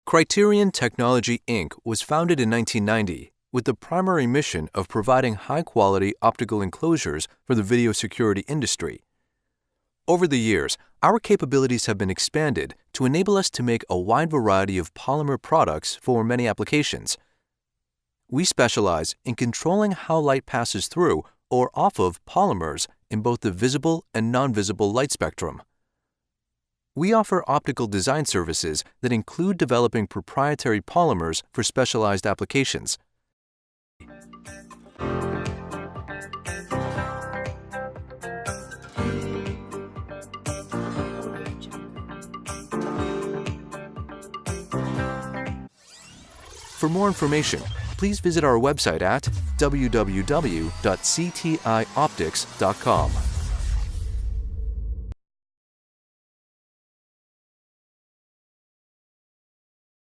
Criterion Technology, Inc. was founded in 1990 with the primary mission of providing high-quality optical enclosures for the video security industry. Over the years, our capabilities have been expanded to enable us to make a wide variety of polymer products for many applications. We specialize in controlling how light passes through or off of polymers in both the visible and non-visible light spectrum. We offer optical design services that include developing proprietary polymers for specialized applications. For more information, please visit our website at www.ctioptics.com.